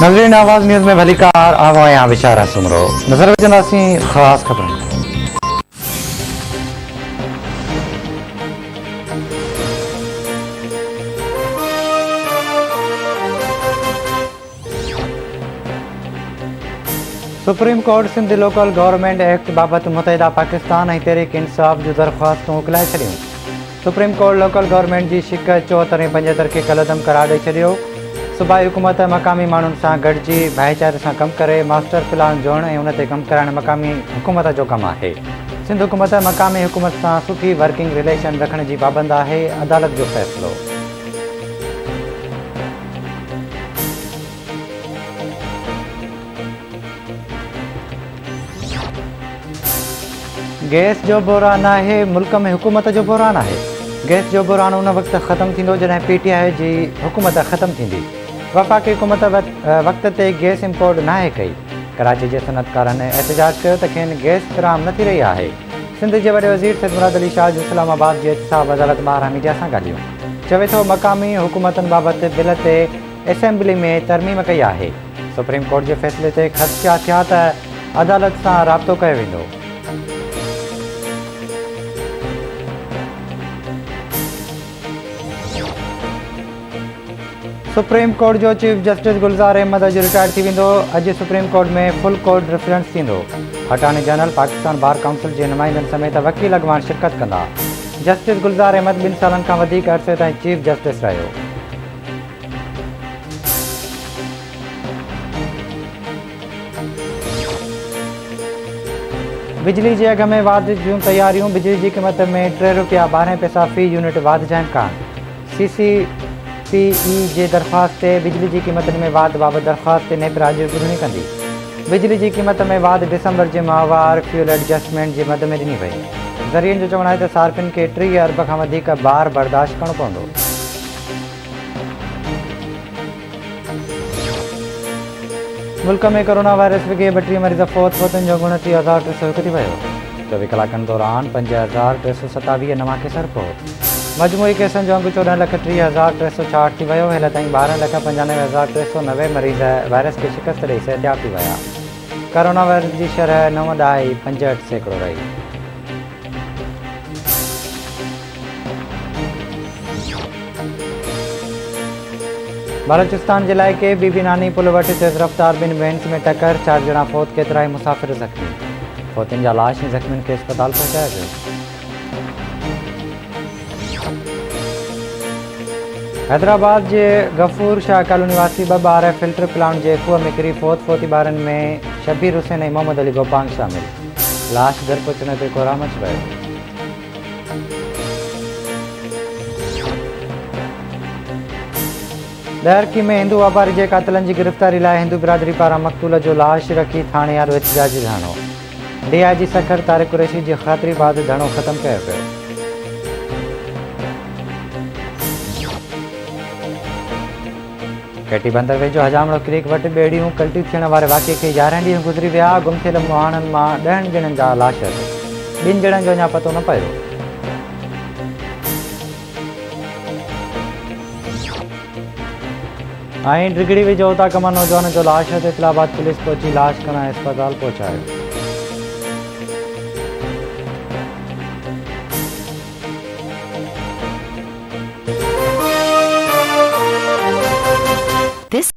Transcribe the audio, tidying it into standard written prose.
नजरीन आवाज़ न्यूज़ में भली कार आवा यहाँ विचारा सुमरो नजर विझंदासीं ख़ासि ख़बरूं। Supreme court Sindh local government act बाबति मुतहिदा पाकिस्तान ऐं तहरीक इंसाफ़ जूं दरख़्वास्तूं मोकिलाए छॾियूं। सुप्रीम कोर्ट लोकल गवर्नमेंट जी शिकायत 74 ऐं 75 खे कलअदम करार ॾेई छॾियो। सूबाई हुकूमत मक़ामी माण्हुनि सां गॾिजी भाईचारे सां कमु करे मास्टर प्लान जोड़ण ऐं उन ते कमु करणु मक़ामी हुकूमत जो कमु आहे। सिंध हुकूमत मक़ामी हुकूमत सां सुठी वर्किंग रिलेशन रखण जी पाबंद आहे। अदालत जो फ़ैसिलो। गैस जो बहरान आहे, मुल्क में हुकूमत जो बहरान आहे। गैस जो बहरान उन वक़्तु ख़तमु थींदो जॾहिं PTI जी हुकूमत ख़तमु थींदी। वफ़ाक़ी हुकूमत वक़्त ते गैस इम्पोर्ट नाहे कई। कराची जे सनअतकारनि एहतजाज कयो त खेनि गैस फ़राहम न थी रही आहे। सिंध जे वॾे वज़ीर सैद मुराद अली शाह जो इस्लामाबाद जे एहतसाब अदालत ॿाहिरां मीडिया सां ॻाल्हियूं। चवे थो मक़ामी हुकूमतनि बाबति बिल ते असेंबली में तरमीम कई आहे। सुप्रीम कोर्ट जे फ़ैसिले ते ख़दशा थिया त अदालत सां राब्तो कयो वेंदो। सुप्रीम कोर्ट जो चीफ जस्टिस गुलज़ार अहमद अॼु रिटायर थी वेंदो। अॼु सुप्रीम कोर्ट में फुल कोर्ट रेफरेंस थींदो। Attorney general Pakistan bar council जे नुमाइंदनि समेत वकील अॻवान शिरकत कंदा। जस्टिस गुलज़ार अहमद 2 सालनि खां वधीक अरसे ताईं चीफ जस्टिस रहियो। बिजली जे अघ में वाधि जूं तयारियूं। बिजली जी क़ीमत में ₹3.12 फ़ी यूनिट वाधि जा इम्कान। CCPE जे दरख़्वास्त ते बिजली जी क़ीमतनि में वाधि बाबति दरख़्वास्त ते नेपरा अॼु ॿुधणी कंदी। बिजली जी क़ीमत में वाधि दिसंबर जे माहवार फ्यूल एडजस्टमेंट जे मद में ॾिनी वई। ज़रियनि जो चवणु आहे त सार्फ़िन खे 30 अरब खां वधीक बार बर्दाश्त करणो पवंदो। मुल्क में कोरोना वायरस विघे 32 मरीज़ फ़ौत। फ़ौतनि जो 29,301 थी वियो। 24 कलाकनि दौरान 5,327 नवां केस रिपोर्ट। मजमूई केसनि जो अंगु 14,30,366 थी वियो। हेल ताईं 12,95,390 मरीज़ वायरस खे शिकस्त ॾेई सिहतयाब थी विया। कोरोना वायरस जी शरह 9.65% रही। बलोचिस्तान जे इलाइक़े बीबी नानी पुल वटि तेज़ रफ़्तार ॿिनि वैन्स में टकर। 4 ॼणा फ़ौत, केतिरा ई मुसाफ़िर ज़ख़्मी। फ़ौतियुनि जा लाश ऐं ज़ख़्मियुनि खे अस्पताल पहुचायो वियो। हैदराबाद जे गफूर शाह कॉलोनी वासी 2 ॿार फिल्टर प्लांट जे खूह में किरी फ़ौत। फ़ौती ॿारनि में शबीर हुसैन ऐं मोहम्मद अली गोपांग शामिल। लाश घर पहुचण ते कोराम अची वियो। ॾहरकी में हिंदू वापारी जे क़ातिलनि जी गिरफ़्तारी लाइ हिंदू बिरादरी पारां मक़तूल जो लाश रखी थाणे यार्ड एहतजाजी धरणो। DIG सखर तारिक कुरैशी जी ख़ातिरी बाद धरणो ख़तमु कयो पियो। केटी बंदर वेझो हजामड़ो क्रीक वटि ॿेड़ियूं कल्टियूं थियण वारे वाक़िए खे 11 ॾींहं गुज़री विया। गुम थियल मुहाणनि मां 10 ॼणनि जा लाश। 2 ॼणनि जो अञा पतो न पियो। ऐं डिगड़ी वेझो उताकमा नौजवान जो लाश ते इस्लामाबाद पुलिस पहुची लाश खणाए अस्पताल पहुचायो।